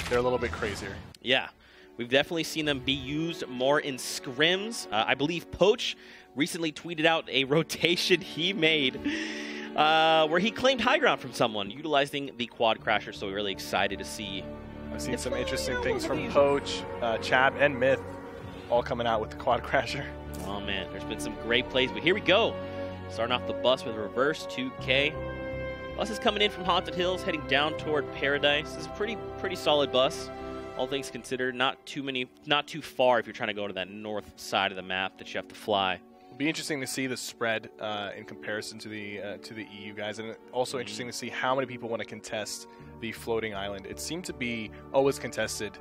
They're a little bit crazier. Yeah, we've definitely seen them be used more in scrims. I believe Poach recently tweeted out a rotation he made where he claimed high ground from someone utilizing the quad crasher, so we're really excited to see. I've seen some interesting things from Poach, Chab, and Myth all coming out with the quad crasher. Oh man, there's been some great plays, but here we go. Starting off the bus with a reverse 2K. Bus is coming in from Haunted Hills, heading down toward Paradise. This is a pretty solid bus, all things considered. Not too far if you're trying to go to that north side of the map that you have to fly. It'll be interesting to see the spread in comparison to the EU guys, and also interesting to see how many people want to contest the floating island. It seemed to be always contested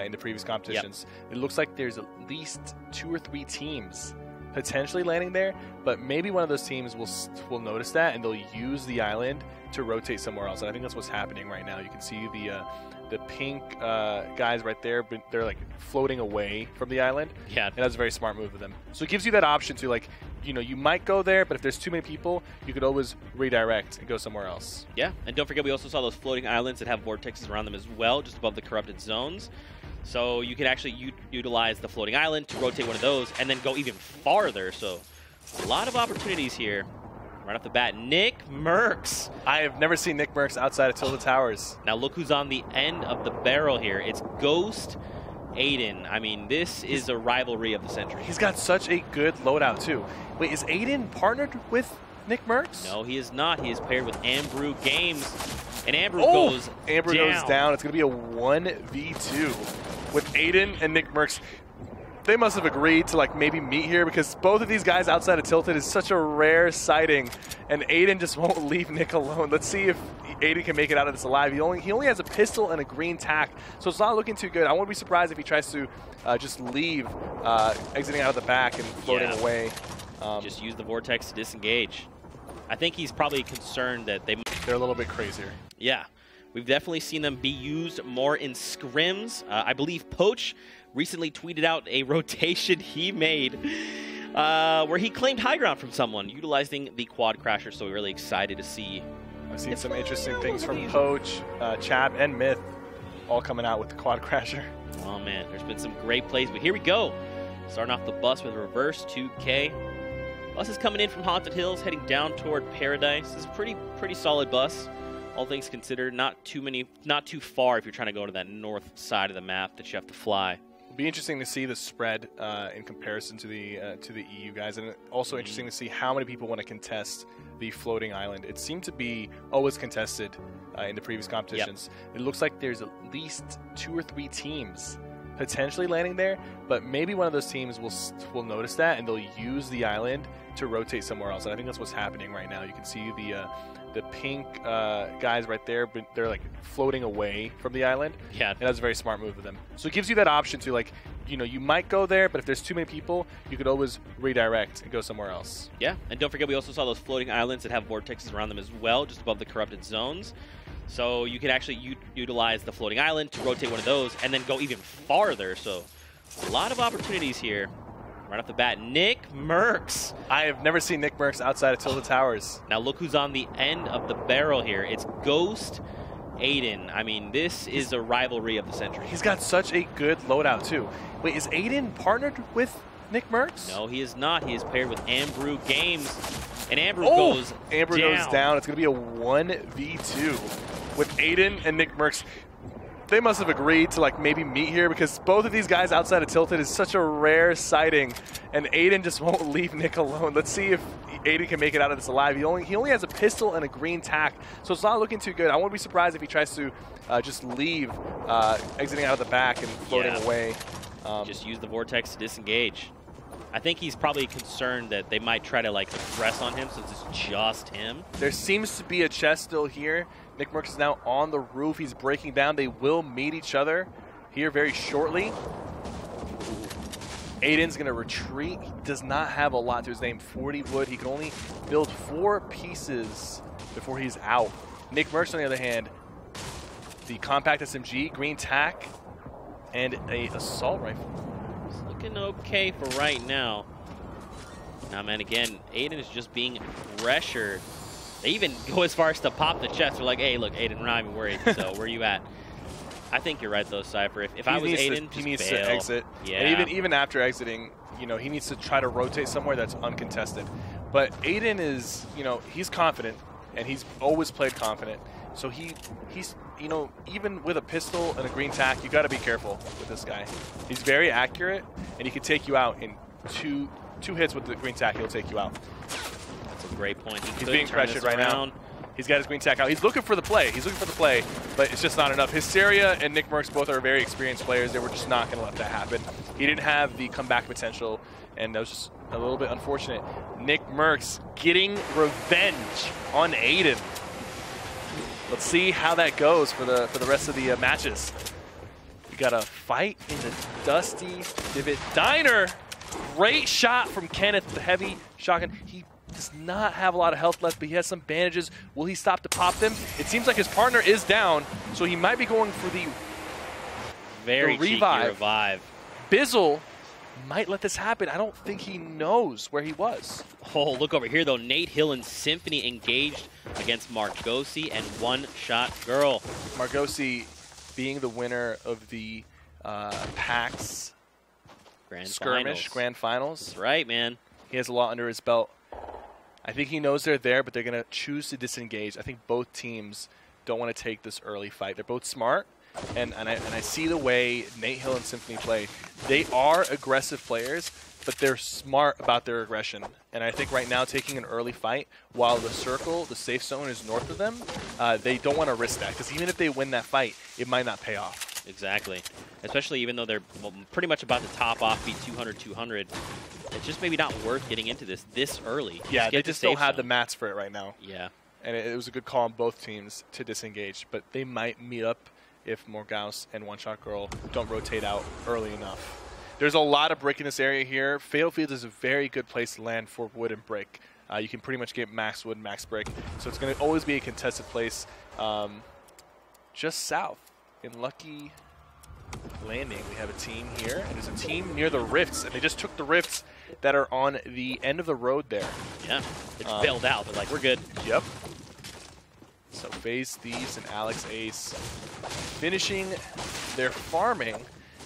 in the previous competitions. Yep. It looks like there's at least 2 or 3 teams potentially landing there, but maybe one of those teams will notice that and they'll use the island to rotate somewhere else. And I think that's what's happening right now. You can see the pink guys right there, but they're like floating away from the island. Yeah, and that's a very smart move of them. So it gives you that option to, like, you know, you might go there, but if there's too many people, you could always redirect and go somewhere else. Yeah, and don't forget we also saw those floating islands that have vortexes around them as well, just above the corrupted zones. So you can actually utilize the floating island to rotate one of those and then go even farther. So a lot of opportunities here. Right off the bat, Nick Merckx. I have never seen Nick Merckx outside of Tilted Towers. Now look who's on the end of the barrel here. It's Ghost Aiden. I mean, this is a rivalry of the century. He's got such a good loadout too. Wait, is Aiden partnered with Nick Merckx? No, he is not. He is paired with Ambrew Games. And Ambrew goes down. It's going to be a 1v2 with Aiden and Nick Merckx. They must have agreed to, like, maybe meet here, because both of these guys outside of Tilted is such a rare sighting, and Aiden just won't leave Nick alone. Let's see if Aiden can make it out of this alive. He only has a pistol and a green tack, so it's not looking too good. I won't be surprised if he tries to just leave, exiting out of the back and floating away. Just use the vortex to disengage. I think he's probably concerned that they're a little bit crazier. Yeah, we've definitely seen them be used more in scrims. I believe Poach recently tweeted out a rotation he made where he claimed high ground from someone utilizing the quad crasher, so we're really excited to see. I've seen some interesting things from Poach, Chab, and Myth all coming out with the quad crasher. Oh man, there's been some great plays, but here we go. Starting off the bus with a reverse 2K. Bus is coming in from Haunted Hills, heading down toward Paradise. This is a pretty solid bus, all things considered. Not too far if you're trying to go to that north side of the map that you have to fly. It'll be interesting to see the spread in comparison to the EU guys, and also interesting to see how many people want to contest the floating island. It seemed to be always contested in the previous competitions. Yep. It looks like there's at least 2 or 3 teams potentially landing there, but maybe one of those teams will notice that and they'll use the island to rotate somewhere else. And I think that's what's happening right now. You can see the pink guys right there, but they're like floating away from the island. Yeah, and that's a very smart move of them. So it gives you that option to, like, you know, you might go there, but if there's too many people, you could always redirect and go somewhere else. Yeah, and don't forget we also saw those floating islands that have vortexes around them as well, just above the corrupted zones. So you can actually utilize the floating island to rotate one of those and then go even farther. So a lot of opportunities here. Right off the bat, Nick Merckx. I have never seen Nick Merckx outside of Tilted Towers. Now look who's on the end of the barrel here. It's Ghost Aiden. I mean, this is a rivalry of the century. He's got such a good loadout too. Wait, is Aiden partnered with Nick Merckx? No, he is not. He is paired with Ambrew Games. And Ambrew goes down. It's going to be a 1v2 with Aiden and Nick Merckx. They must have agreed to, like, maybe meet here, because both of these guys outside of Tilted is such a rare sighting, and Aiden just won't leave Nick alone. Let's see if Aiden can make it out of this alive. He only has a pistol and a green tack, so it's not looking too good. I won't be surprised if he tries to just leave, exiting out of the back and floating away. Just use the vortex to disengage. I think he's probably concerned that they might try to, like, press on him since it's just him. There seems to be a chest still here. Nick Merckx is now on the roof. He's breaking down. They will meet each other here very shortly. Aiden's going to retreat. He does not have a lot to his name. 40 wood. He can only build 4 pieces before he's out. Nick Merckx, on the other hand, the compact SMG, green tack, and a assault rifle. It's looking okay for right now. Now, man, again, Aiden is just being pressured. They even go as far as to pop the chest. They're like, hey, look, Aiden, we're not even worried, so where you at? I think you're right, though, Cypher. If I was Aiden, he needs bail. to exit. Yeah. And even after exiting, you know, he needs to try to rotate somewhere that's uncontested. But Aiden is, you know, he's confident, and he's always played confident. So he's, you know, even with a pistol and a green tack, you got to be careful with this guy. He's very accurate, and he can take you out in two hits with the green tack. He'll take you out. That's a great point. He's being pressured right now. He's got his green tack out. He's looking for the play. But it's just not enough. Hysteria and Nick Merckx both are very experienced players. They were just not going to let that happen. He didn't have the comeback potential, and that was just a little bit unfortunate. Nick Merckx getting revenge on Aiden. Let's see how that goes for the rest of the matches. We got a fight in the Dusty Divot Diner. Great shot from Kenneth, the heavy shotgun. He does not have a lot of health left, but he has some bandages. Will he stop to pop them? It seems like his partner is down, so he might be going for the revive. Bizzle might let this happen. I don't think he knows where he was. Oh, look over here, though. Nate Hill and Symphony engaged against Margosi and One Shot Girl. Margosi being the winner of the PAX Skirmish Grand Finals. That's right, man. He has a lot under his belt. I think he knows they're there, but they're going to choose to disengage. I think both teams don't want to take this early fight. They're both smart, and I see the way Nate Hill and Symphony play. They are aggressive players, but they're smart about their aggression. And I think right now taking an early fight while the circle, the safe zone, is north of them, they don't want to risk that, because even if they win that fight, it might not pay off. Exactly. Especially even though they're pretty much about to top off, be 200-200. It's just maybe not worth getting into this early. Yeah, they just don't have the mats for it right now. Yeah. And it was a good call on both teams to disengage, but they might meet up if Morgaus and One Shot Girl don't rotate out early enough. There's a lot of brick in this area here. Fatal Fields is a very good place to land for wood and brick. You can pretty much get max wood, max brick, so it's going to always be a contested place. Just south in Lucky Landing, we have a team here, and there's a team near the rifts, and they just took the rifts that are on the end of the road there. Yeah, it's bailed out. They're like, we're good. Yep. So FaZe Thieves and Alex Ace finishing their farming.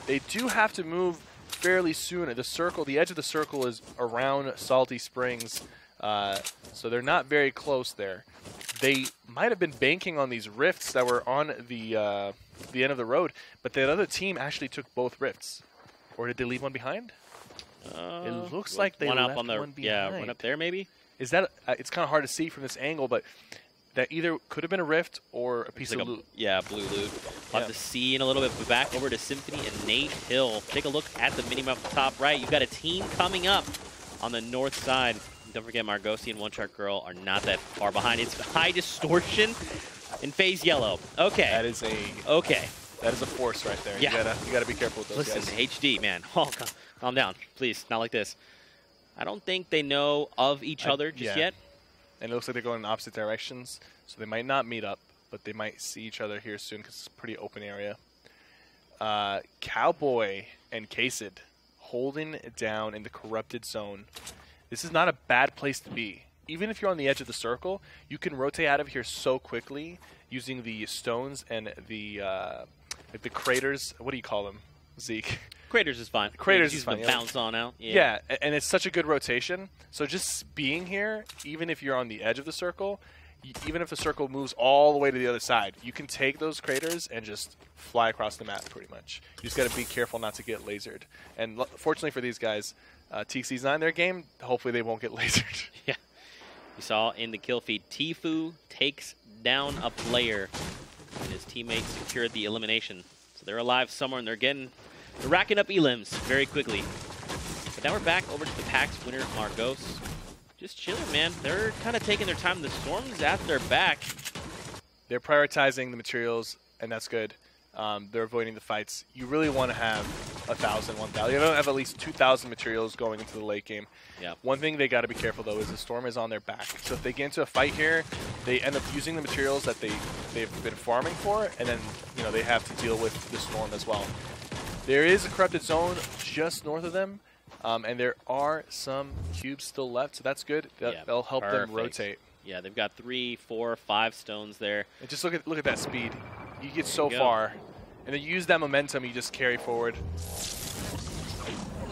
They do have to move fairly soon. The edge of the circle is around Salty Springs, so they're not very close there. They might have been banking on these rifts that were on the end of the road, but that other team actually took both rifts. Or did they leave one behind? It looks like they left one behind. Yeah, one up there maybe? Is that? It's kind of hard to see from this angle, but that either could have been a rift or a piece of loot. Yeah, blue loot. We'll have to see in a little bit. But back over to Symphony and Nate Hill. Take a look at the minimap up top right. You've got a team coming up on the north side. Don't forget, Margosi and One Shot Girl are not that far behind. It's high distortion in phase yellow. Okay. That is a force right there. Yeah. You gotta be careful with those Listen, guys. HD, man. Oh, calm down, please. Not like this. I don't think they know of each other just yet. And it looks like they're going in opposite directions, so they might not meet up, but they might see each other here soon because it's a pretty open area. Cowboy and Kasid holding it down in the corrupted zone. This is not a bad place to be. Even if you're on the edge of the circle, you can rotate out of here so quickly using the stones and the like the craters. What do you call them, Zeke? Craters is fine. Craters is fine. Bounce on out. Yeah, and it's such a good rotation. So just being here, even if you're on the edge of the circle, even if the circle moves all the way to the other side, you can take those craters and just fly across the map pretty much. You just got to be careful not to get lasered. And fortunately for these guys, TXC's not in their game. Hopefully they won't get lasered. Yeah. You saw in the kill feed, Tfue takes down a player, and his teammates secured the elimination. So they're alive somewhere, and they're racking up elims very quickly. But now we're back over to the PAX winner, Margos. Just chilling, man. They're kind of taking their time. The Storm's at their back. They're prioritizing the materials, and that's good. They're avoiding the fights. You really want to have 1,000, 1,000. You don't have at least 2,000 materials going into the late game. Yeah. One thing they got to be careful, though, is the Storm is on their back. So if they get into a fight here, they end up using the materials that they've been farming for, and then they have to deal with the Storm as well. There is a corrupted zone just north of them, and there are some cubes still left, so that's good. That'll help them rotate. Yeah, they've got 3, 4, 5 stones there. And just look at that speed. You get so far, and then use that momentum. You just carry forward.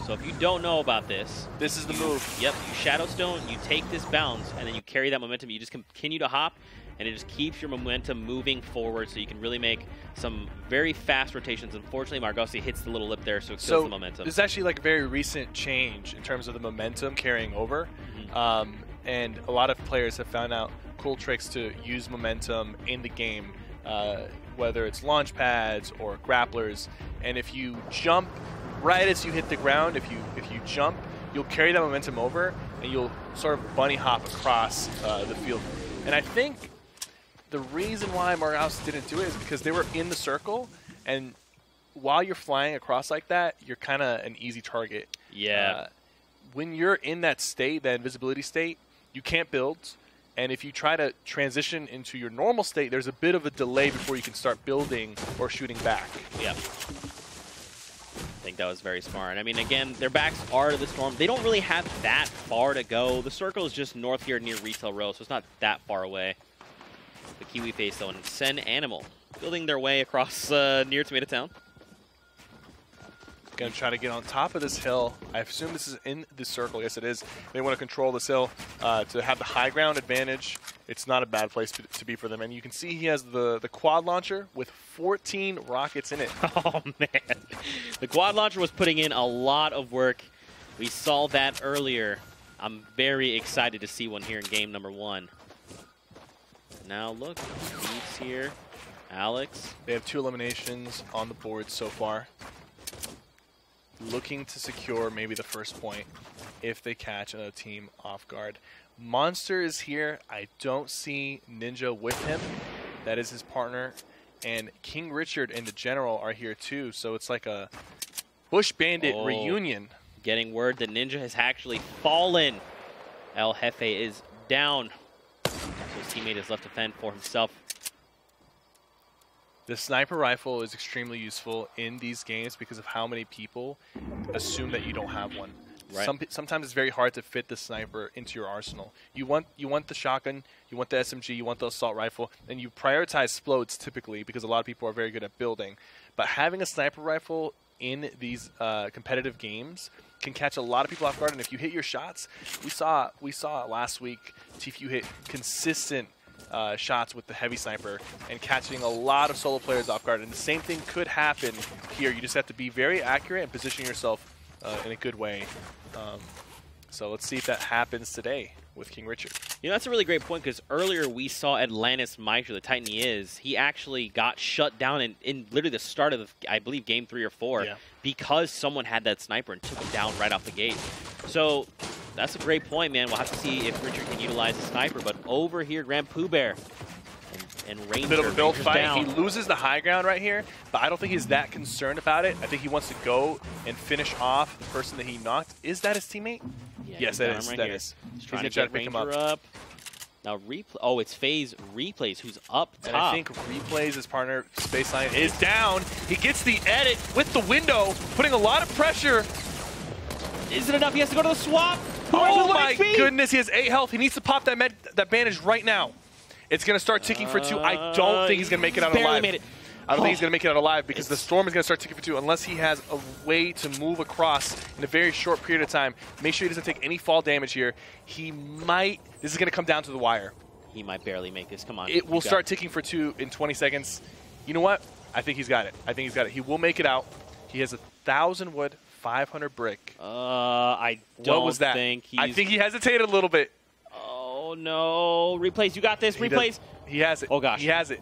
So if you don't know about this, this is the move. Yep, you Shadowstone, you take this bounce, and then you carry that momentum. You just continue to hop, and it just keeps your momentum moving forward, so you can really make some very fast rotations. Unfortunately, Margossi hits the little lip there, so it kills the momentum. This is actually like a very recent change in terms of the momentum carrying over. And a lot of players have found out cool tricks to use momentum in the game, whether it's launch pads or grapplers. And if you jump right as you hit the ground, if you jump, you'll carry that momentum over, and you'll sort of bunny hop across the field. And I think the reason why Margossi didn't do it is because they were in the circle, and while you're flying across like that, you're kind of an easy target. Yeah. When you're in that state, that invisibility state, you can't build. And if you try to transition into your normal state, there's a bit of a delay before you can start building or shooting back. Yeah. I think that was very smart. I mean, again, their backs are to the storm. They don't really have that far to go. The circle is just north here near Retail Row, so it's not that far away. The Kiwi Face, though, and Sen Animal building their way across near Tomato Town. Going to try to get on top of this hill. I assume this is in the circle. Yes, it is. They want to control this hill to have the high ground advantage. It's not a bad place to be for them. And you can see he has the quad launcher with 14 rockets in it. Oh, man. The quad launcher was putting in a lot of work. We saw that earlier. I'm very excited to see one here in game number 1. Now, look. Beats here. Alex. They have 2 eliminations on the board so far. Looking to secure maybe the first point if they catch another team off guard. Monster is here. I don't see Ninja with him. That is his partner. And King Richard and the General are here too. So it's like a Bush Bandit reunion. Getting word that Ninja has actually fallen. El Jefe is down. So his teammate is left to fend for himself. The sniper rifle is extremely useful in these games because of how many people assume that you don't have one. Right. Sometimes it's very hard to fit the sniper into your arsenal. You want the shotgun, you want the SMG, you want the assault rifle, and you prioritize explodes typically because a lot of people are very good at building. But having a sniper rifle in these competitive games can catch a lot of people off guard, and if you hit your shots, we saw last week TFU hit consistent shots with the heavy sniper and catching a lot of solo players off guard. And the same thing could happen here. You just have to be very accurate and position yourself in a good way. So let's see if that happens today with King Richard. You know, that's a really great point because earlier we saw Atlantis Mitra, the Titan he is, he actually got shut down in literally the start of, I believe, game 3 or 4 because someone had that sniper and took him down right off the gate. So that's a great point, man. We'll have to see if Richard can utilize the sniper. But over here, Grand Pooh Bear and Ranger. A bit of a build fight. Down. He loses the high ground right here, but I don't think he's that concerned about it. I think he wants to go and finish off the person that he knocked. Is that his teammate? Yeah, yes, that is. That is. He's trying to get pick him up. Now, oh, it's FaZe Replays who's up top. And I think Replays, his partner, Spaceline, is down. He gets the edit with the window, putting a lot of pressure. Is it enough? He has to go to the swap. Oh my goodness, he has 8 health. He needs to pop that bandage right now. It's going to start ticking for 2. I don't think he's going to make it out alive. Made it. I don't think he's going to make it out alive because the storm is going to start ticking for 2 unless he has a way to move across in a very short period of time. Make sure he doesn't take any fall damage here. He might. This is going to come down to the wire. He might barely make this. Come on. It will start ticking for 2 in 20 seconds. You know what? I think he's got it. I think he's got it. He will make it out. He has 1,000 wood, 500 brick. I don't what was that? think he's... I think he hesitated a little bit. Oh, no. Replays. You got this. Replays. He has it. Oh, gosh. He has it.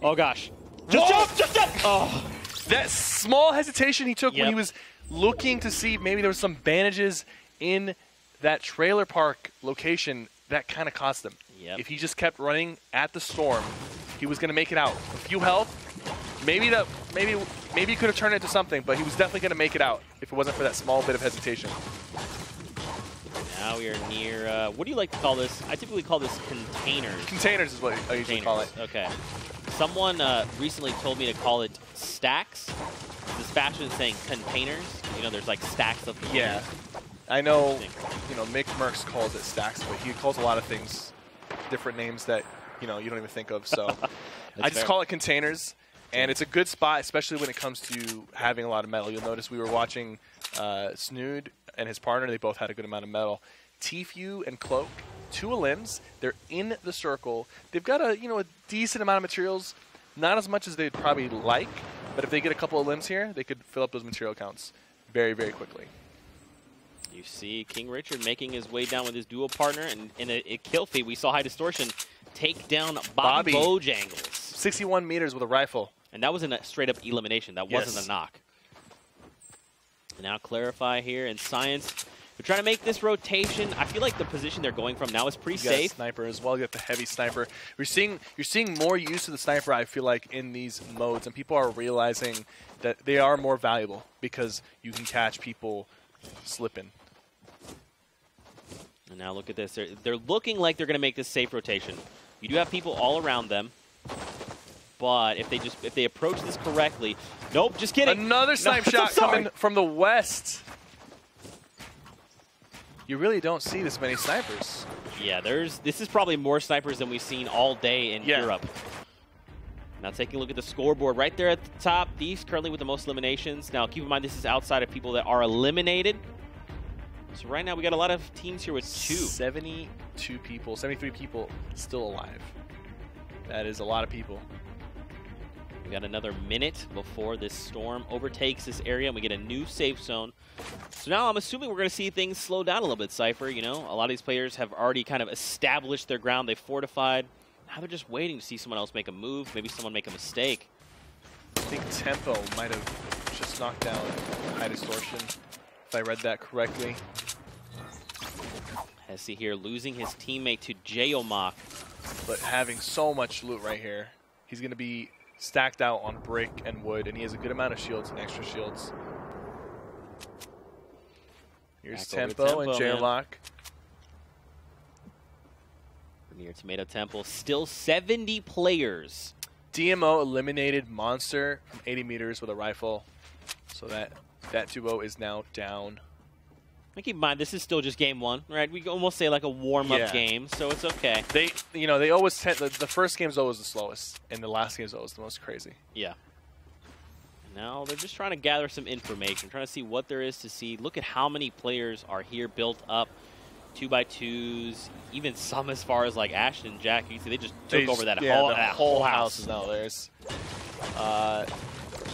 Oh, gosh. Just jump! Just jump! Oh. That small hesitation he took when he was looking to see maybe there was some bandages in that trailer park location, that kind of cost him. Yep. If he just kept running at the storm, he was going to make it out. A few health, maybe he could have turned it into something, but he was definitely going to make it out if it wasn't for that small bit of hesitation. Now we are near, what do you like to call this? I typically call this containers. Containers is what I usually call it. Okay. Someone recently told me to call it stacks. Dispatcher is saying containers. You know, there's like stacks of containers. Yeah. I know, Mick Merckx calls it stacks, but he calls a lot of things different names that, you don't even think of. So I just call it containers. And it's a good spot, especially when it comes to having a lot of metal. You'll notice we were watching Snood and his partner. They both had a good amount of metal. Tfue and Cloak, 2 limbs. They're in the circle. They've got a decent amount of materials. Not as much as they'd probably like, but if they get a couple of limbs here, they could fill up those material counts very, very quickly. You see King Richard making his way down with his duo partner, and in a kill feed, we saw High Distortion take down Bobby Bojangles. 61 meters with a rifle. And that wasn't a straight-up elimination. That wasn't a knock. And now Clarify here and Science. We're trying to make this rotation. I feel like the position they're going from now is pretty safe. You got a sniper as well. You got the heavy sniper. You're seeing more use of the sniper, I feel like, in these modes. And people are realizing that they are more valuable because you can catch people slipping. And now look at this. They're looking like they're going to make this safe rotation. You do have people all around them. But if they approach this correctly, nope, just kidding. Another snipe shot coming from the west. You really don't see this many snipers. Yeah, this is probably more snipers than we've seen all day in Europe. Now taking a look at the scoreboard right there at the top. These currently with the most eliminations. Now keep in mind this is outside of people that are eliminated. So right now we got a lot of teams here with 2. 72 people, 73 people still alive. That is a lot of people. We got another minute before this storm overtakes this area and we get a new safe zone. So now I'm assuming we're going to see things slow down a little bit, Cypher. You know, a lot of these players have already kind of established their ground. They've fortified. Now they're just waiting to see someone else make a move, maybe someone make a mistake. I think Tempo might have just knocked down High Distortion, if I read that correctly. Hesse here losing his teammate to Geomach. But having so much loot right here, he's going to be stacked out on brick and wood, and he has a good amount of shields and extra shields. Here's Tempo and Geomach. Near Tomato Temple, still 70 players. DMO eliminated Monster from 80 meters with a rifle, so that duo is now down. And keep in mind, this is still just game 1, right? We almost say like a warm-up game, so it's okay. They always tend, the first game is always the slowest, and the last game is always the most crazy. Yeah. And now they're just trying to gather some information, trying to see what there is to see. Look at how many players are here built up. 2x2s, even some as far as like Ashton and Jack. You see, they just took over that whole house. Is now theirs.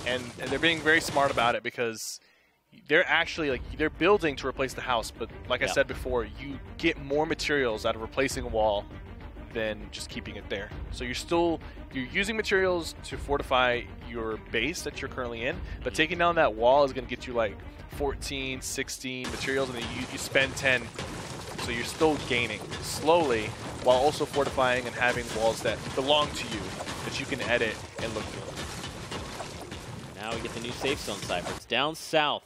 And they're being very smart about it because they're actually they're building to replace the house, but like I said before, you get more materials out of replacing a wall than just keeping it there. So you're using materials to fortify your base that you're currently in, but taking down that wall is going to get you like 14, 16 materials, and then you spend 10. So you're still gaining slowly while also fortifying and having walls that belong to you that you can edit and look through. Now we get the new safe zone, Cypher. It's down south.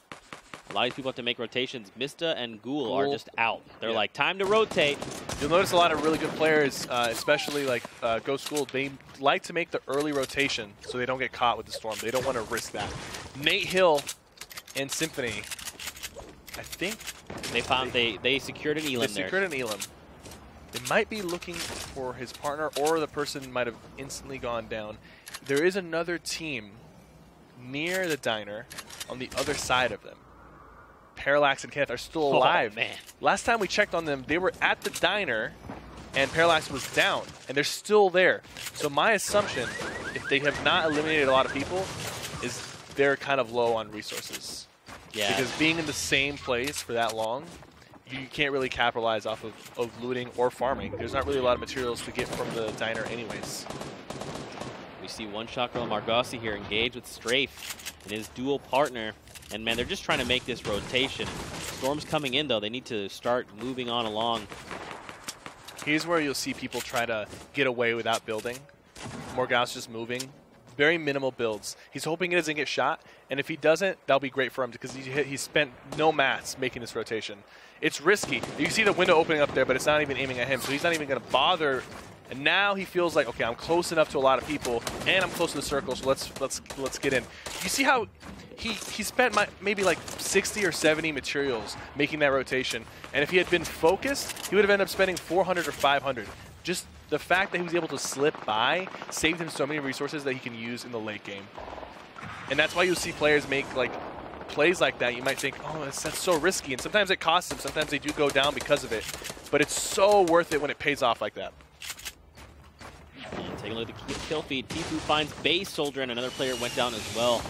A lot of people have to make rotations. Mista and Ghoul are just out. They're like, time to rotate. You'll notice a lot of really good players, especially like Ghost Ghoul, they like to make the early rotation so they don't get caught with the storm. They don't want to risk that. Nate Hill and Symphony, I think they secured an elim there. They secured an elim. They might be looking for his partner, or the person might have instantly gone down. There is another team near the diner on the other side of them. Parallax and Kenneth are still alive. Oh, man. Last time we checked on them, they were at the diner, and Parallax was down, and they're still there. So my assumption, if they have not eliminated a lot of people, is they're kind of low on resources. Yeah. Because being in the same place for that long, you can't really capitalize off of looting or farming. There's not really a lot of materials to get from the diner anyways. We see one shot girl Margossi here engaged with Strafe and his dual partner. And man, they're just trying to make this rotation. Storm's coming in though. They need to start moving on along. Here's where you'll see people try to get away without building. Morgaus just moving. Very minimal builds. He's hoping he doesn't get shot, and if he doesn't, that'll be great for him because he spent no mats making this rotation. It's risky. You see the window opening up there, but it's not even aiming at him, so he's not even going to bother. And now he feels like, okay, I'm close enough to a lot of people, and I'm close to the circle, so let's get in. You see how he spent maybe like 60 or 70 materials making that rotation, and if he had been focused, he would have ended up spending 400 or 500. Just the fact that he was able to slip by saved him so many resources that he can use in the late game. And that's why you'll see players make like plays like that. You might think, oh, that's so risky. And sometimes it costs them. Sometimes they do go down because of it. But it's so worth it when it pays off like that. And taking a look at the kill feed. Tfue finds base soldier, and another player went down as well.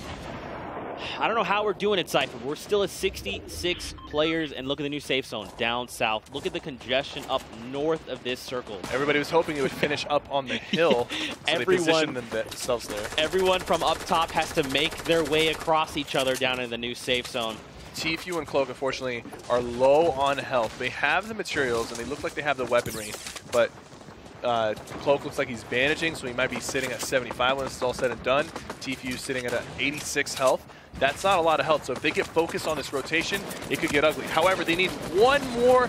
I don't know how we're doing it, Cypher. We're still at 66 players, and look at the new safe zone down south. Look at the congestion up north of this circle. Everybody was hoping it would finish up on the hill, so they positioned themselves there. Everyone from up top has to make their way across each other down in the new safe zone. Tfue and Cloak, unfortunately, are low on health. They have the materials, and they look like they have the weaponry, but Cloak looks like he's bandaging, so he might be sitting at 75 when it's all said and done. Tfue sitting at 86 health. That's not a lot of health, so if they get focused on this rotation, it could get ugly. However, they need one more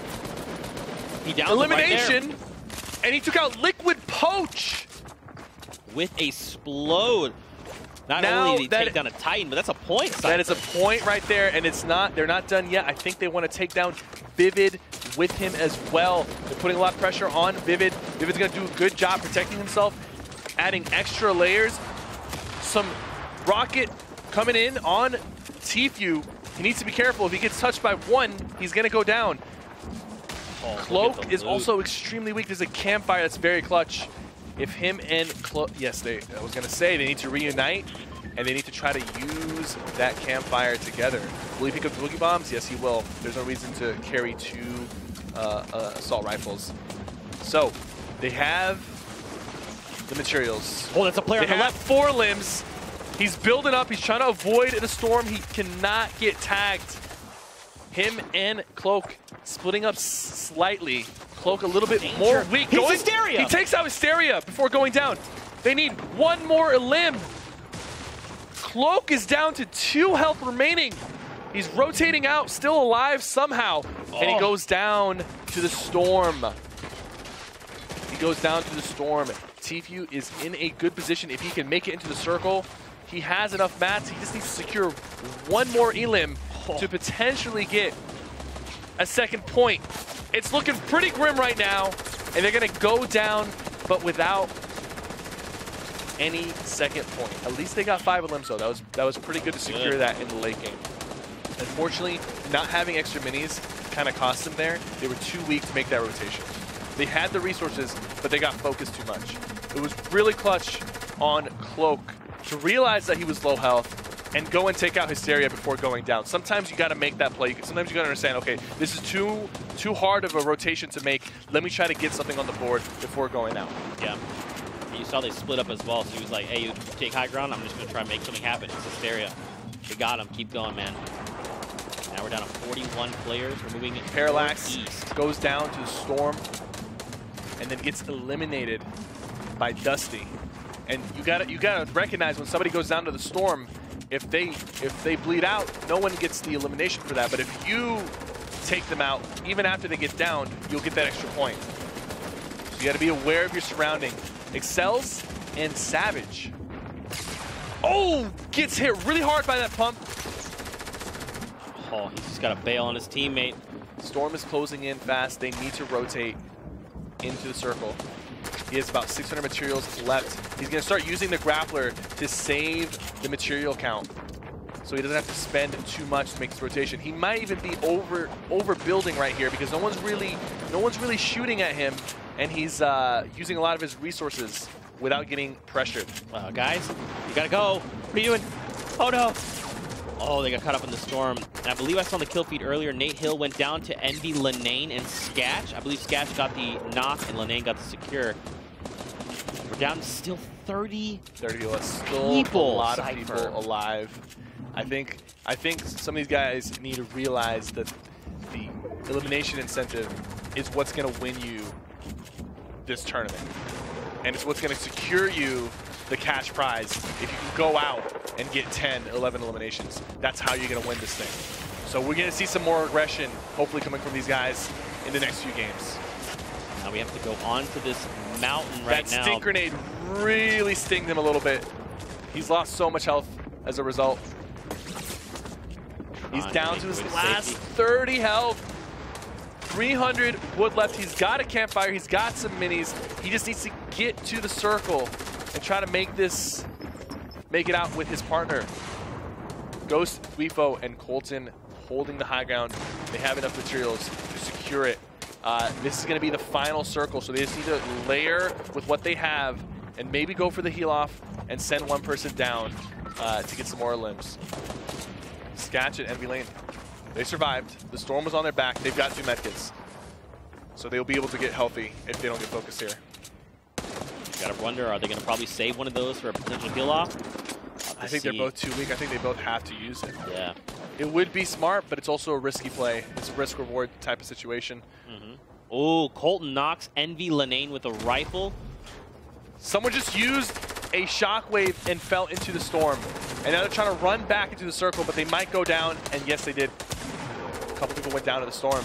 elimination, right, and he took out Liquid Poach with a explode. Not only did he take down a Titan, but that's a point. That is a point right there, and it's not. They're not done yet. I think they want to take down Vivid with him as well. They're putting a lot of pressure on Vivid. Vivid's going to do a good job protecting himself, adding extra layers. Some rocket coming in on Tfue. He needs to be careful. If he gets touched by one, he's going to go down. Oh, Cloak is also extremely weak. There's a campfire that's very clutch. If him and Cloak, yes, I was going to say they need to reunite, and they need to try to use that campfire together. Will he pick up boogie bombs? Yes, he will. There's no reason to carry two assault rifles. So they have the materials. Oh, that's a player on the left. 4 limbs. He's building up. He's trying to avoid the storm. He cannot get tagged. Him and Cloak splitting up slightly. Cloak a little bit more weak. Hysteria! He takes out Hysteria before going down. They need one more limb. Cloak is down to 2 health remaining. He's rotating out, still alive somehow. And he goes down to the storm. He goes down to the storm. Tfue is in a good position if he can make it into the circle. He has enough mats. He just needs to secure one more elim to potentially get a second point. It's looking pretty grim right now, and they're going to go down, but without any second point. At least they got 5 elims, though. That was pretty good to secure that in the late game. Unfortunately, not having extra minis kind of cost them there. They were too weak to make that rotation. They had the resources, but they got focused too much. It was really clutch on Cloak to realize that he was low health and go and take out Hysteria before going down. Sometimes you got to make that play. Sometimes you got to understand, okay, this is too hard of a rotation to make. Let me try to get something on the board before going out. Yeah. You saw they split up as well, so he was like, hey, you take high ground, I'm just going to try and make something happen. It's Hysteria. They got him. Keep going, man. Now we're down to 41 players. We're moving Parallax east. Goes down to the storm and then gets eliminated by Dusty. And you gotta recognize when somebody goes down to the storm, if they bleed out, no one gets the elimination for that. But if you take them out, even after they get down, you'll get that extra point. So you gotta be aware of your surrounding. Excels and Savage. Oh, gets hit really hard by that pump. Oh, he's just got to bail on his teammate. Storm is closing in fast. They need to rotate into the circle. He has about 600 materials left. He's going to start using the grappler to save the material count, so he doesn't have to spend too much to make this rotation. He might even be overbuilding right here because no one's really shooting at him, and he's using a lot of his resources without getting pressured. Guys, you gotta go. What are you doing? Oh no! Oh, they got caught up in the storm. And I believe I saw on the kill feed earlier, Nate Hill went down to envy Lenane and Sketch. I believe Sketch got the knock and Lenane got the secure. We're down to still 30 still people. A lot of people alive. I think some of these guys need to realize that the elimination incentive is what's going to win you this tournament. And it's what's going to secure you the cash prize. If you can go out and get 10, 11 eliminations, that's how you're going to win this thing. So we're going to see some more aggression, hopefully coming from these guys in the next few games. Now we have to go onto this mountain right now. That stink grenade really stinged him a little bit. He's lost so much health as a result. He's down to his last 30 health. 300 wood left. He's got a campfire. He's got some minis. He just needs to get to the circle and try to make it out with his partner. Ghost, Weefo, and Colton holding the high ground. They have enough materials to secure it. This is going to be the final circle, so they just need to layer with what they have and maybe go for the heal off and send one person down to get some more limbs. Sketch and Envy Lane. They survived. The storm was on their back. They've got 2 medkits. So they'll be able to get healthy if they don't get focused here. You gotta wonder, are they gonna probably save one of those for a potential heal off? I think they're both too weak. I think they both have to use it. Yeah. It would be smart, but it's also a risky play. It's a risk-reward type of situation. Oh, Colton knocks Envy Lane with a rifle. Someone just used a shockwave and fell into the storm. And now they're trying to run back into the circle, but they might go down. And yes, they did. A couple people went down to the storm.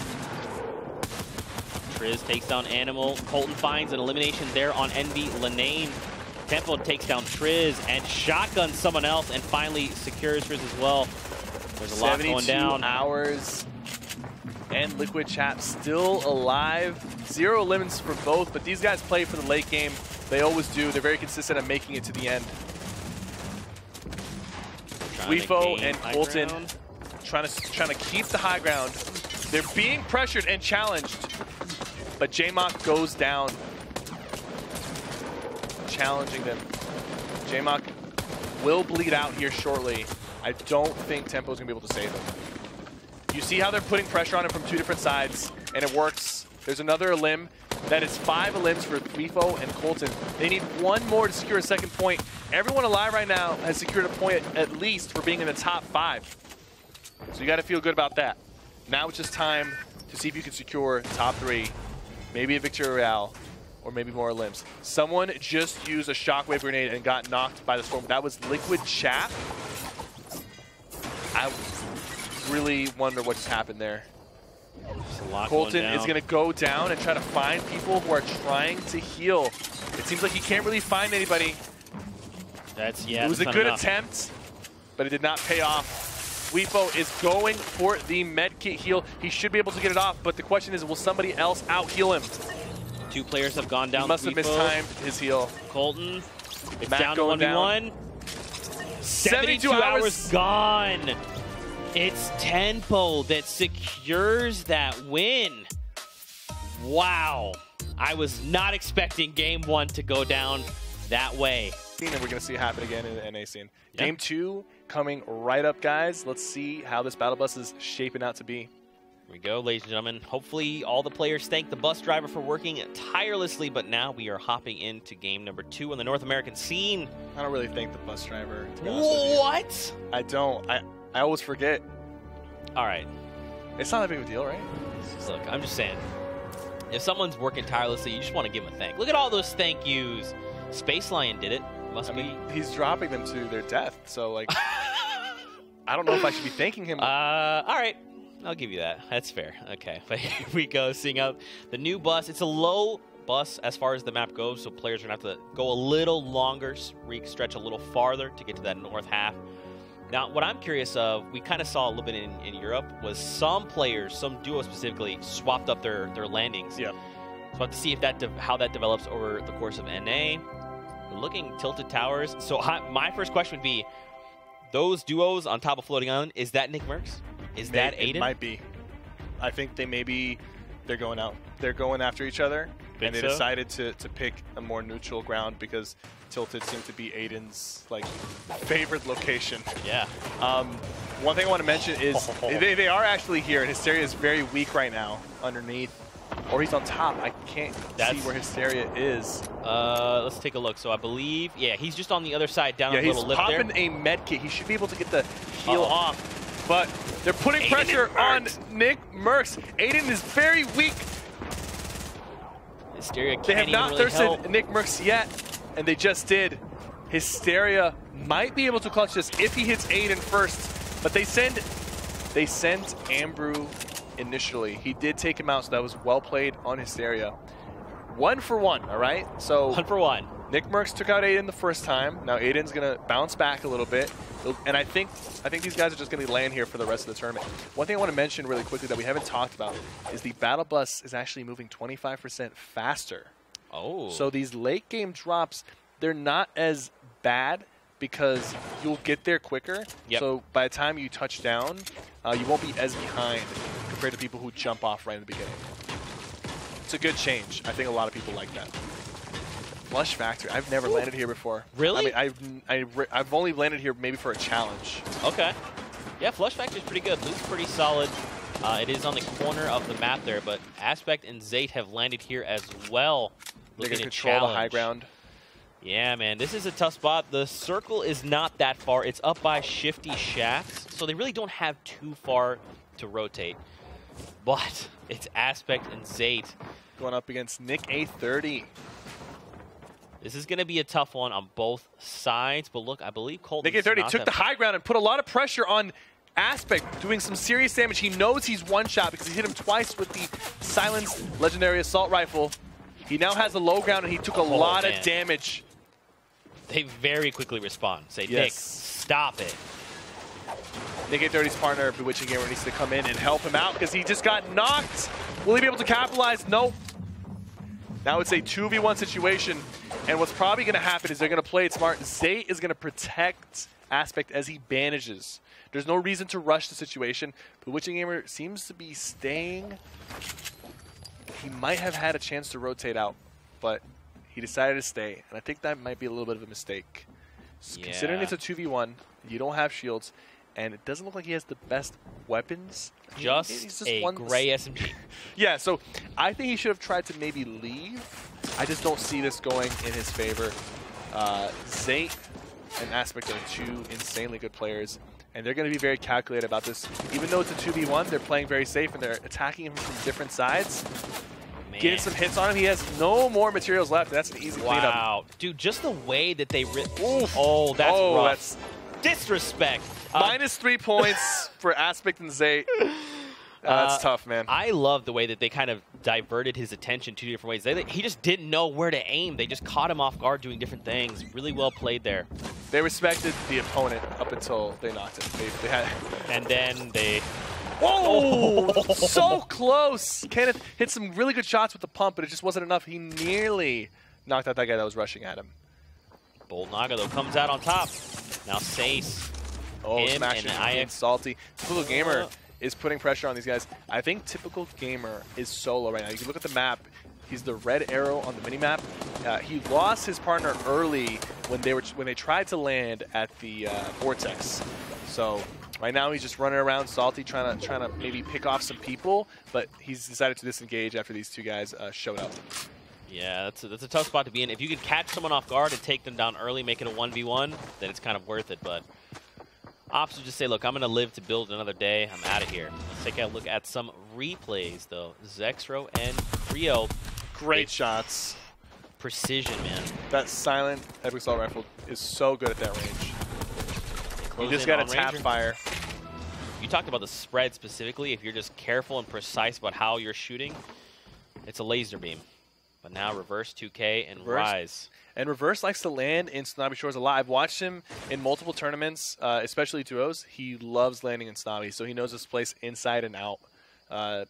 Triz takes down Animal. Colton finds an elimination there on Envy Lane. Tempo takes down Triz and shotguns someone else and finally secures Triz as well. There's a lot going down. 72 hours. And Liquid Chap still alive. 0 limits for both, but these guys play for the late game. They always do. They're very consistent at making it to the end. Weefo and Colton trying to keep the high ground. They're being pressured and challenged, but J-Mock goes down, challenging them. J-Mock will bleed out here shortly. I don't think Tempo's gonna be able to save him. You see how they're putting pressure on him from 2 different sides, and it works. There's another limb. That is 5 limbs for Weefo and Colton. They need 1 more to secure a second point. Everyone alive right now has secured a point at least for being in the top 5. So you got to feel good about that. Now it's just time to see if you can secure top 3, maybe a Victory Royale, or maybe more limbs. Someone just used a shockwave grenade and got knocked by the storm. That was Liquid Chap. I really wonder what just happened there. Colton is going to go down and try to find people who are trying to heal. It seems like he can't really find anybody. It was a good attempt, but it did not pay off. Weefo is going for the medkit heal. He should be able to get it off, but the question is, will somebody else out heal him? 2 players have gone down. He must have mistimed his heal. Colton, it's down to 1v1. 72 hours gone. It's Tempo that secures that win. Wow. I was not expecting game 1 to go down that way. And we're going to see it happen again in the NA scene. Yep. Game 2 coming right up, guys. Let's see how this battle bus is shaping out to be. Here we go, ladies and gentlemen. Hopefully all the players thank the bus driver for working tirelessly, but now we are hopping into game number 2 on the North American scene. I don't really thank the bus driver, to be honest with you. What? I don't. I always forget. All right. It's not that big of a deal, right? Look, I'm just saying, if someone's working tirelessly, you just want to give them a thank. Look at all those thank yous. Space Lion did it. Must be. He's dropping them to their death, so like, I don't know if I should be thanking him. All right. I'll give you that. That's fair. Okay. But here we go, seeing out the new bus. It's a low bus as far as the map goes, so players are going to have to go a little longer, stretch a little farther to get to that north half. Now, what I'm curious of, we kind of saw a little bit in Europe, was some players, some duos specifically, swapped up their landings. Yeah. So we'll have to see if how that develops over the course of NA. We're looking Tilted Towers. So my first question would be, those duos on top of Floating Island, is that Nick Mercs? Is that Aiden? It might be. I think they're going out. They're going after each other, and they decided to pick a more neutral ground because Tilted seemed to be Aiden's favorite location. Yeah. One thing I want to mention is they are actually here, and Hysteria is very weak right now underneath. Or he's on top. I can't see where Hysteria is. Let's take a look. So I believe, yeah, he's just on the other side down a little lift there. He's popping a med kit. He should be able to get the heal off. But they're putting pressure on Nick Mercs. Aiden is very weak. Hysteria They have not thirsted help Nick Mercs yet, and they just did. Hysteria might be able to clutch this if he hits Aiden first, but they send Ambrew initially. He did take him out, so that was well played on Hysteria. 1 for 1, all right? So 1 for 1. Nick Merckx took out Aiden the first time. Now Aiden's gonna bounce back a little bit, and I think these guys are just gonna land here for the rest of the tournament. One thing I want to mention really quickly that we haven't talked about is the battle bus is actually moving 25% faster. Oh. So these late game drops, they're not as bad because you'll get there quicker. Yep. So by the time you touch down, you won't be as behind compared to people who jump off right in the beginning. It's a good change. I think a lot of people like that. Flush Factory. I've never landed here before. Really? I mean, I've only landed here maybe for a challenge. Okay. Yeah, Flush Factory is pretty good. Loot's pretty solid. It is on the corner of the map there, but Aspect and Zayt have landed here as well. They're Looking going to to control challenge. the high ground. Yeah, man, this is a tough spot. The circle is not that far. It's up by shifty shafts, so they really don't have too far to rotate. But it's Aspect and Zayt. Going up against Nick A30. This is going to be a tough one on both sides, but look, I believe Colton. Nick A30 took the high ground and put a lot of pressure on Aspect, doing some serious damage. He knows he's one shot because he hit him twice with the silenced legendary assault rifle. He now has the low ground and he took a lot of damage. They very quickly respond. Say, yes. Nick, stop it. Nick A30's partner, Bewitching Gamer, needs to come in and help him out because he just got knocked. Will he be able to capitalize? Nope. Now it's a 2v1 situation, and what's probably going to happen is they're going to play it smart. Zayt is going to protect Aspect as he bandages. There's no reason to rush the situation. Bewitching Gamer seems to be staying. He might have had a chance to rotate out, but he decided to stay, and I think that might be a little bit of a mistake. Yeah. Considering it's a 2v1, you don't have shields, and it doesn't look like he has the best weapons. Just a gray SMG. Yeah, so I think he should have tried to maybe leave. I just don't see this going in his favor. Zayt and Aspect are two insanely good players, and they're going to be very calculated about this. Even though it's a 2v1, they're playing very safe, and they're attacking him from different sides. Man. Getting some hits on him. He has no more materials left. That's an easy cleanup. Wow. Dude, just the way that they Oh, that's rough. That's disrespect. -3 points for Aspect and Zayt. That's tough, man. I love the way that they kind of diverted his attention two different ways. He just didn't know where to aim. They just caught him off guard doing different things. Really well played there. They respected the opponent up until they knocked him. They had and then they... Whoa! So close! Kenneth hit some really good shots with the pump, but it just wasn't enough. He nearly knocked out that guy that was rushing at him. Bold Naga, though, comes out on top. Now Sace. Some action and Salty. Typical Gamer is putting pressure on these guys. I think Typical Gamer is solo right now. You can look at the map. He's the red arrow on the minimap. He lost his partner early when they tried to land at the Vortex. So right now he's just running around Salty trying to maybe pick off some people, but he's decided to disengage after these two guys showed up. Yeah, that's a tough spot to be in. If you could catch someone off guard and take them down early, make it a 1v1, then it's kind of worth it, but Ops would just say, look, I'm going to live to build another day. I'm out of here. Let's take a look at some replays, though. Zexro and Rio. Great shots. Precision, man. That silent epic assault rifle is so good at that range. You just got to tap fire. You talked about the spread specifically. If you're just careful and precise about how you're shooting, it's a laser beam. But now Reverse 2K and Rise. And Reverse likes to land in Snobby Shores a lot. I've watched him in multiple tournaments, especially duos. He loves landing in Snobby, so he knows this place inside and out. I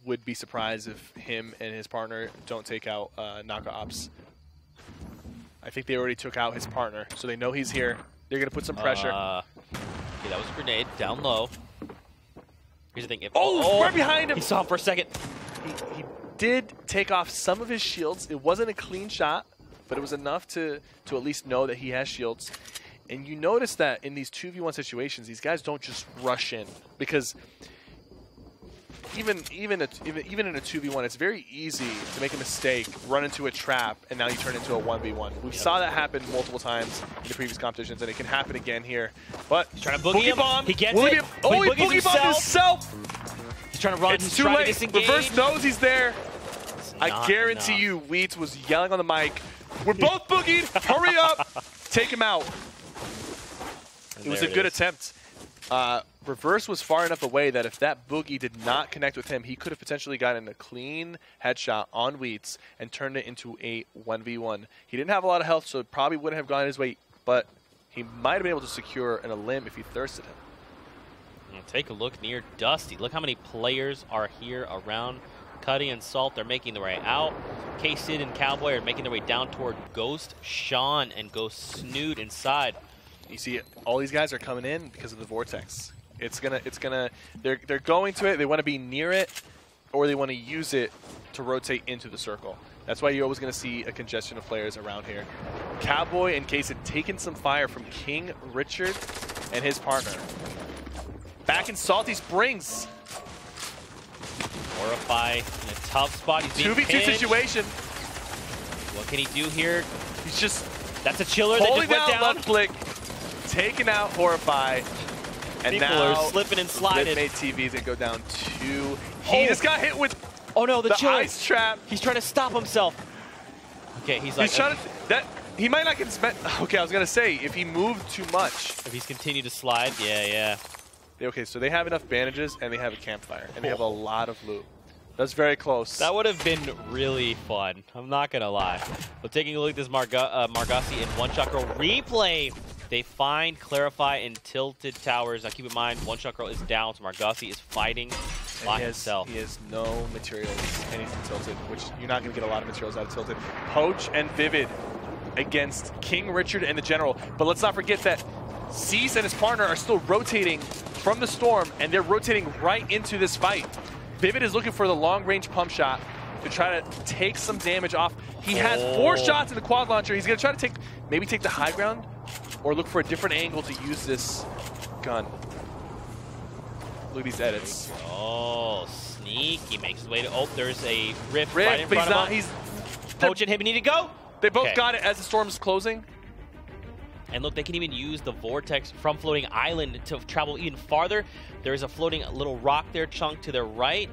would be surprised if him and his partner don't take out Naka Ops. I think they already took out his partner, so they know he's here. They're going to put some pressure. Okay, that was a grenade down low. Here's the thing. Right behind him! He saw him for a second. He did take off some of his shields. It wasn't a clean shot, but it was enough to at least know that he has shields. And you notice that in these 2v1 situations, these guys don't just rush in, because even in a 2v1, it's very easy to make a mistake, run into a trap, and now you turn into a 1v1. We saw that happen multiple times in the previous competitions, and it can happen again here. But he's trying to boogie bomb. He gets it. He boogie bombed himself. He's trying to run. It's too late. Reverse knows he's there. I guarantee you, Wheats was yelling on the mic, "We're both boogied. Hurry up. Take him out." It was a good attempt. Reverse was far enough away that if that boogie did not connect with him, he could have potentially gotten a clean headshot on Wheats and turned it into a 1v1. He didn't have a lot of health, so it probably wouldn't have gone his way, but he might have been able to secure an limb if he thirsted him. Take a look near Dusty. Look how many players are here around. Cuddy and Salt, they're making their way out. K-Sid and Cowboy are making their way down toward Ghost, Sean, and Ghost Snood inside. You see, all these guys are coming in because of the vortex. They're going to it. They want to be near it, or they want to use it to rotate into the circle. That's why you're always going to see a congestion of players around here. Cowboy and K-Sid taking some fire from King Richard and his partner. Back in Salty Springs. Horrify in a tough spot. He's being 2v2 pinned. situation. What can he do here? He's just that's a chiller that holding just went down. left click, taking out Horrify, and people now are slipping and sliding. Mate TV's gonna go down 2. He just got hit with the chiller. ice trap. He's trying to stop himself. Okay, he's like trying to he might not get spent. Okay, I was gonna say if he moved too much. If he's continued to slide, yeah. Okay, so they have enough bandages and they have a campfire and they have a lot of loot. That's very close. That would have been really fun. I'm not gonna lie. But taking a look at this Margassi in one-shot girl replay, they find Clarify in Tilted Towers. Now keep in mind, one-shot girl is down, so Margassi is fighting by himself. He has no materials, anything Tilted, which you're not gonna get a lot of materials out of Tilted. Poach and Vivid against King Richard and the General. But let's not forget that Cease and his partner are still rotating from the storm, and they're rotating right into this fight. Vivid is looking for the long-range pump shot to try to take some damage off. He has 4 shots in the quad launcher. He's going to try to maybe take the high ground or look for a different angle to use this gun. Look at these edits. Oh, sneaky. Makes his way to... Oh, there's a rift right in but front of him. Poach and him need to go. They both got it as the storm's closing. And look, they can even use the vortex from Floating Island to travel even farther. There is a floating little rock there, chunk to their right.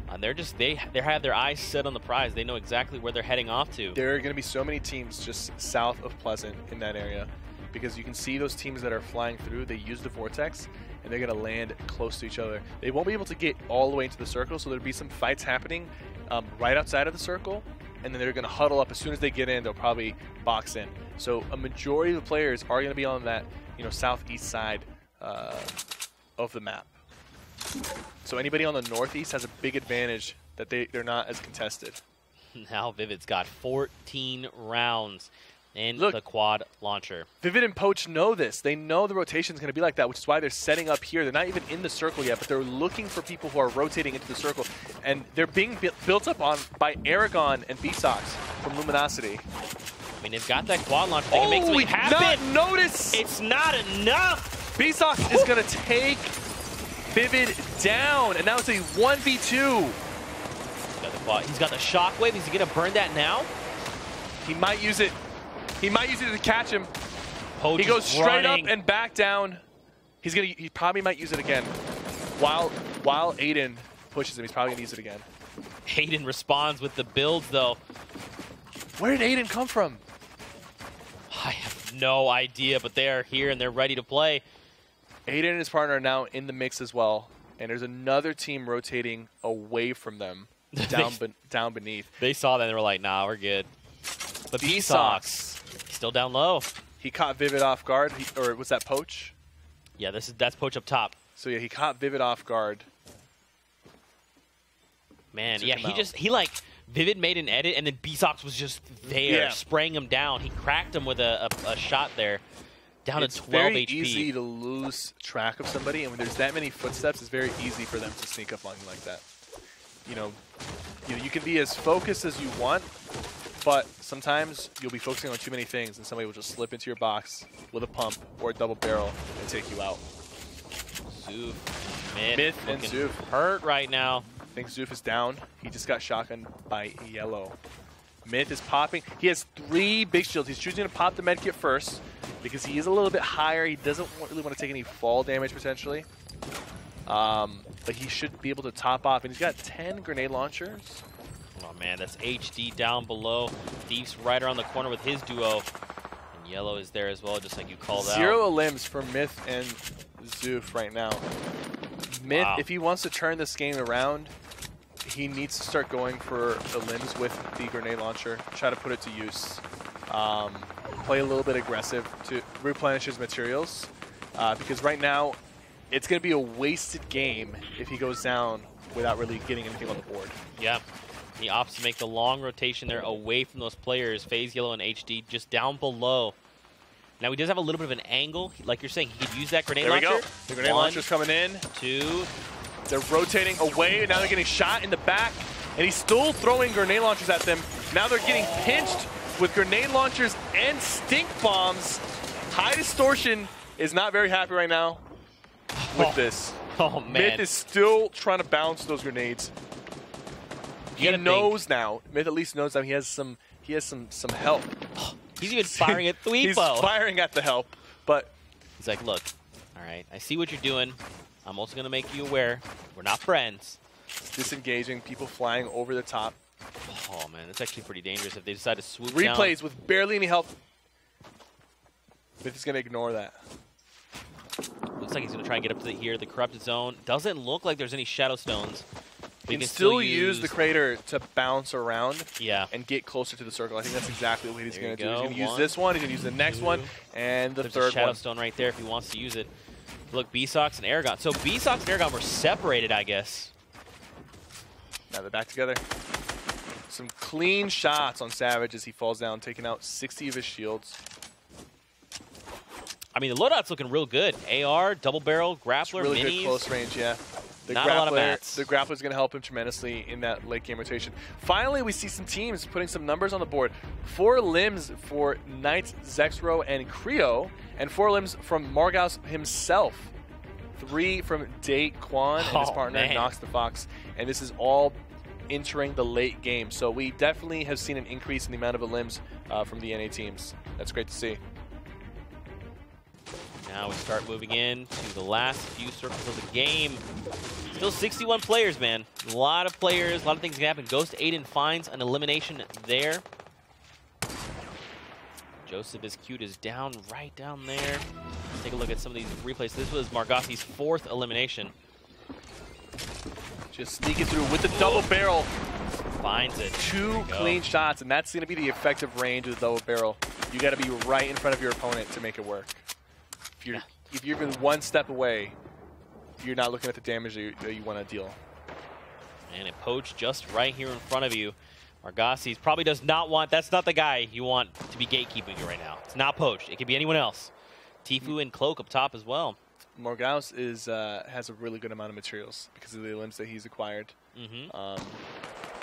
And they have their eyes set on the prize. They know exactly where they're heading off to. There are going to be so many teams just south of Pleasant in that area, because you can see those teams that are flying through, they use the vortex, and they're going to land close to each other. They won't be able to get all the way into the circle, so there'll be some fights happening right outside of the circle, and then they're going to huddle up. As soon as they get in, they'll probably box in. So a majority of the players are going to be on that, southeast side of the map. So anybody on the northeast has a big advantage that they're not as contested. Now Vivid's got 14 rounds in the quad launcher. Vivid and Poach know this. They know the rotation is going to be like that, which is why they're setting up here. They're not even in the circle yet, but they're looking for people who are rotating into the circle. And they're being built up on by Aragon and B-Sox from Luminosity. I mean, they've got that quad launcher. They can make something happen. Not notice! It's not enough! B-Sox is going to take Vivid down, and now it's a 1v2. He's got the shockwave. Is he going to burn that now? He might use it. He might use it to catch him. Poach he goes straight running. up and back down. He probably might use it again. While Aiden pushes him, he's probably gonna use it again. Aiden responds with the builds though. Where did Aiden come from? I have no idea, but they are here and they're ready to play. Aiden and his partner are now in the mix as well, and there's another team rotating away from them, down beneath. They saw that and they were like, nah, we're good. But B-Sox, still down low. He caught Vivid off guard, or was that Poach? Yeah, that's Poach up top. So yeah, he caught Vivid off guard. Man, yeah, Vivid made an edit, and then B-Sox was just there, spraying him down. He cracked him with a shot there, down to 12 HP. It's very easy to lose track of somebody, and when there's that many footsteps, it's very easy for them to sneak up on you like that. You can be as focused as you want, but sometimes you'll be focusing on too many things, and somebody will just slip into your box with a pump or a double barrel and take you out. Zoof, Myth and Zoof hurt right now. I think Zoof is down. He just got shotgunned by Yellow. Myth is popping. He has 3 big shields. He's choosing to pop the medkit first because he is a little bit higher. He doesn't really want to take any fall damage potentially. But he should be able to top off. And he's got 10 grenade launchers. Oh man, that's HD down below. Thief's right around the corner with his duo. And Yellow is there as well, just like you called out. 0 limbs for Myth and Zoof right now. Myth, if he wants to turn this game around, he needs to start going for the limbs with the grenade launcher, try to put it to use. Play a little bit aggressive to replenish his materials, because right now it's going to be a wasted game if he goes down without really getting anything on the board. Yeah. He opts to make the long rotation there away from those players. FaZe, Yellow, and HD just down below. Now he does have a little bit of an angle. Like you're saying, he could use that grenade launcher. There we go. The grenade launcher's coming in. 2. They're rotating away. Now they're getting shot in the back. And he's still throwing grenade launchers at them. Now they're getting pinched with grenade launchers and stink bombs. High Distortion is not very happy right now with this. Oh, man. Myth is still trying to bounce those grenades. He knows now. Myth at least knows that he has some help. He's even firing at Thweepo. He's firing at the help, but he's like, look, all right, I see what you're doing. I'm also going to make you aware we're not friends. Disengaging, people flying over the top. Oh, man, that's actually pretty dangerous if they decide to swoop Replays down. with barely any help. Myth is going to ignore that. Looks like he's going to try and get up to the corrupted zone. Doesn't look like there's any shadow stones. He can still use the crater to bounce around and get closer to the circle. I think that's exactly what he's going to do. He's going to use this one, he's going to use the next one, and the third one. There's a shadow stone right there if he wants to use it. Look, B-Sox and Aragon. So B-Sox and Aragon were separated, I guess. Now they're back together. Some clean shots on Savage as he falls down, taking out 60 of his shields. I mean, the loadout's looking real good. AR, double barrel, grappler, really minis. Good close range, yeah. Not a lot of mats. The grappler is going to help him tremendously in that late game rotation. Finally, we see some teams putting some numbers on the board. 4 limbs for Knights, Zexro, and Creo, and 4 limbs from Margaus himself. 3 from Daquan and his partner, Nox the Fox. And this is all entering the late game. So we definitely have seen an increase in the amount of limbs from the NA teams. That's great to see. Now we start moving in to the last few circles of the game. Still 61 players, man. A lot of players, a lot of things can happen. Ghost Aiden finds an elimination there. Joseph is cute is down right down there. Let's take a look at some of these replays. This was Margosi's 4th elimination. Just sneaking through with the double barrel. Finds it. 2 clean shots, and that's going to be the effective range of the double barrel. You got to be right in front of your opponent to make it work. If you're even 1 step away, you're not looking at the damage that you want to deal. And it poached just right here in front of you. Margosi's probably does not want, that's not the guy you want to be gatekeeping you right now. It's not poached. It could be anyone else. Tifu and Cloak up top as well. Margaus has a really good amount of materials because of the limbs that he's acquired.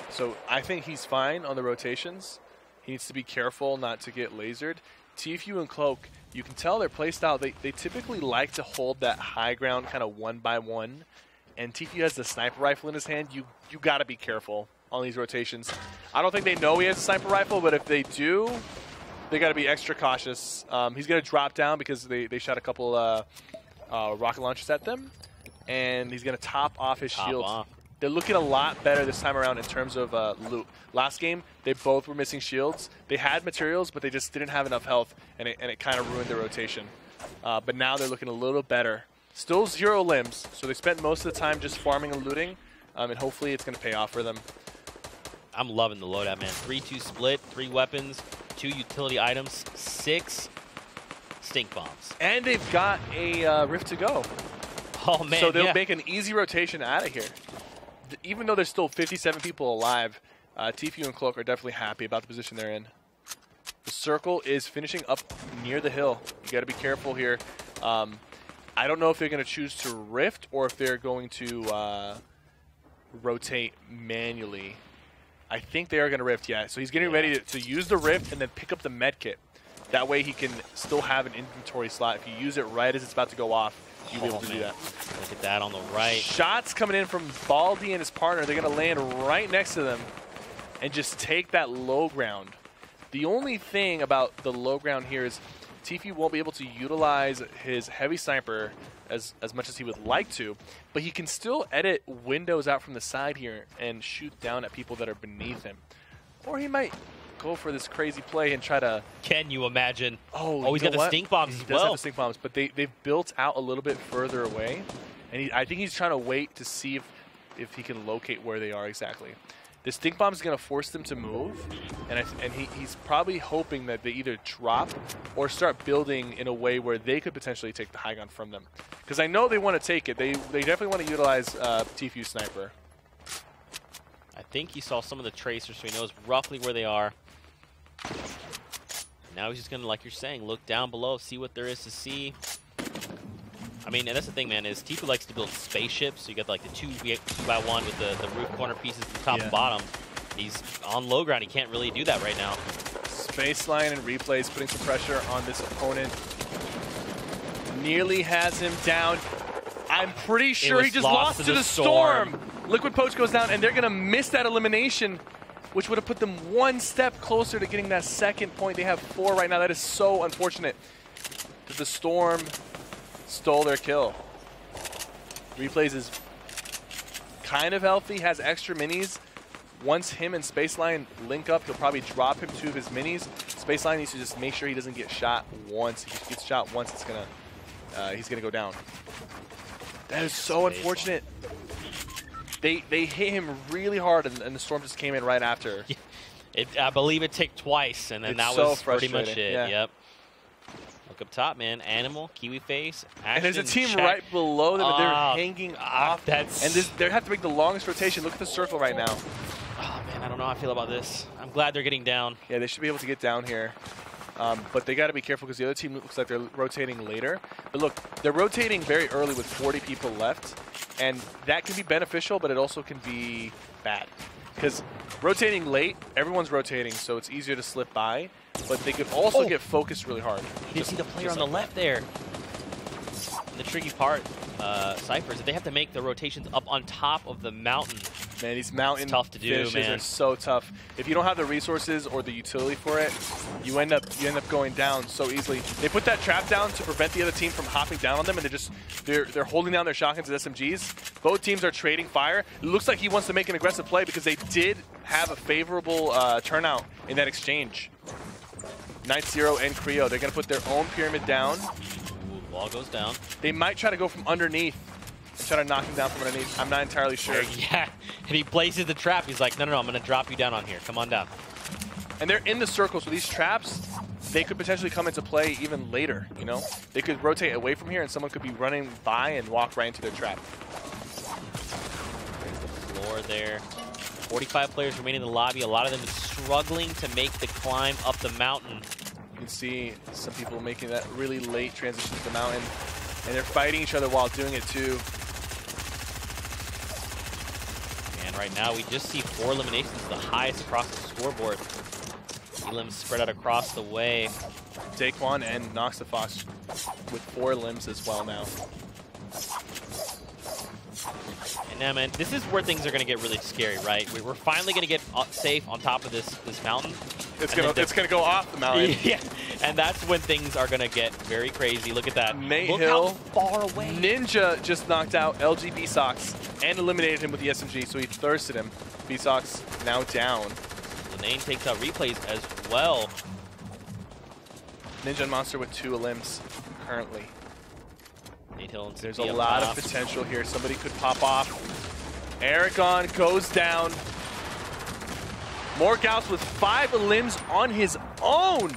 So I think he's fine on the rotations. He needs to be careful not to get lasered. Tifu and Cloak, you can tell their playstyle. They typically like to hold that high ground kind of 1-by-1. And Tifu has the sniper rifle in his hand. You got to be careful on these rotations. I don't think they know he has a sniper rifle, but if they do, they got to be extra cautious. He's going to drop down because they shot a couple rocket launchers at them. And he's going to top off his shield. They're looking a lot better this time around in terms of loot. Last game, they both were missing shields. They had materials, but they just didn't have enough health, and it kind of ruined their rotation. But now they're looking a little better. Still 0 limbs, so they spent most of the time just farming and looting, and hopefully it's going to pay off for them. I'm loving the loadout, man. 3-2 split, 3 weapons, 2 utility items, 6 stink bombs. And they've got a Rift to go. Oh, man, so they'll make an easy rotation out of here. Even though there's still 57 people alive, Tifu and Cloak are definitely happy about the position they're in. The circle is finishing up near the hill. You got to be careful here. I don't know if they're going to choose to rift or if they're going to rotate manually. I think they are going to rift, yeah. So he's getting ready to use the rift and then pick up the med kit. That way he can still have an inventory slot. If you use it right as it's about to go off, you'll be able to do that. Look at that on the right. Shots coming in from Baldy and his partner. They're going to land right next to them and just take that low ground. The only thing about the low ground here is Tifu won't be able to utilize his heavy sniper as much as he would like to, but he can still edit windows out from the side here and shoot down at people that are beneath him. Or he might go for this crazy play and try to... Can you imagine? Oh, he's got the stink bombs as He does well. have the stink bombs, but they've built out a little bit further away. And I think he's trying to wait to see if he can locate where they are exactly. The stink bomb is going to force them to move, and he's probably hoping that they either drop or start building in a way where they could potentially take the high ground from them. Because I know they want to take it. They definitely want to utilize Tfue Sniper. I think he saw some of the tracers, so he knows roughly where they are. Now he's just going to, like you're saying, look down below, see what there is to see. I mean, and that's the thing, man, is Tfue likes to build spaceships. So you got like the 2x1 with the roof corner pieces from top and bottom. He's on low ground. He can't really do that right now. Spaceline and replays putting some pressure on this opponent. Nearly has him down. I'm pretty sure he just lost to the storm. Liquid Poach goes down, and they're going to miss that elimination, which would have put them one step closer to getting that second point. They have 4 right now. That is so unfortunate that the storm stole their kill. Replays is kind of healthy, has extra minis. Once him and Spaceline link up, he'll probably drop him 2 of his minis. Spaceline needs to just make sure he doesn't get shot once. If he gets shot once, it's gonna he's gonna go down. That is so unfortunate. They hit him really hard, and the storm just came in right after. I believe it ticked twice, and then that was pretty much it. Yeah. Yep. Look up top, man. Animal, Kiwi Face, Action, and there's a team check. right below them, and they're hanging off. And they have to make the longest rotation. Look at the circle right now. Oh, man, I don't know how I feel about this. I'm glad they're getting down. Yeah, they should be able to get down here. But they got to be careful because the other team looks like they're rotating later. But look, they're rotating very early with 40 people left. And that can be beneficial, but it also can be bad. Because rotating late, everyone's rotating, so it's easier to slip by. But they could also get focused really hard. You see the player on the left there. The tricky part, Cypher, is that they have to make the rotations up on top of the mountain. Man, these mountain tough to do, finishes man. are so tough. If you don't have the resources or the utility for it, you end up going down so easily. They put that trap down to prevent the other team from hopping down on them, and they're holding down their shotguns and SMGs. Both teams are trading fire. It looks like he wants to make an aggressive play because they did have a favorable turnout in that exchange. Night Zero and Creo, they're going to put their own pyramid down. Ooh, wall goes down. They might try to go from underneath and try to knock him down from underneath. I'm not entirely sure. Yeah, and he places the trap. He's like, no, I'm going to drop you down on here. Come on down. And they're in the circle, so these traps, they could potentially come into play even later, you know? They could rotate away from here, and someone could be running by and walk right into their trap. There's the floor there. 45 players remain in the lobby. A lot of them struggling to make the climb up the mountain. You can see some people making that really late transition to the mountain, and they're fighting each other while doing it too. And right now we just see 4 eliminations, the highest across the scoreboard. Elims spread out across the way. Daquan and Noxafox with 4 limbs as well now. And now, man, this is where things are going to get really scary, right? We're finally going to get safe on top of this mountain. It's gonna go off the mountain. Yeah, and that's when things are going to get very crazy. Look at that. Nate Look Hill, how far away. Ninja just knocked out LG B-Sox and eliminated him with the SMG, so he thirsted him. B-Sox now down. Lane takes out replays as well. Ninja and Monster with 2 limbs currently. Nate Hill and There's CP a up lot top. of potential here. Somebody could pop off. Aragon goes down. Morgauss with 5 limbs on his own.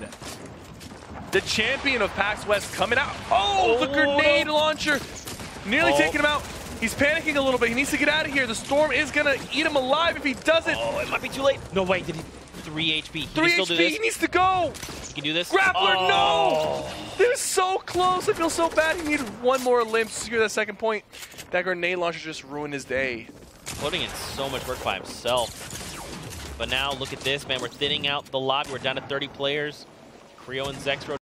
The champion of PAX West coming out. Oh, the grenade launcher. Nearly taking him out. He's panicking a little bit. He needs to get out of here. The storm is going to eat him alive if he doesn't. Oh, it might be too late. No, wait. Did he? 3 HP. 3 HP. He needs to go. He can do this. Grappler, no! They're so close. I feel so bad. He needed 1 more limb to secure that second point. That grenade launcher just ruined his day. Putting in so much work by himself. But now, look at this, man. We're thinning out the lobby. We're down to 30 players. Creo and Zexro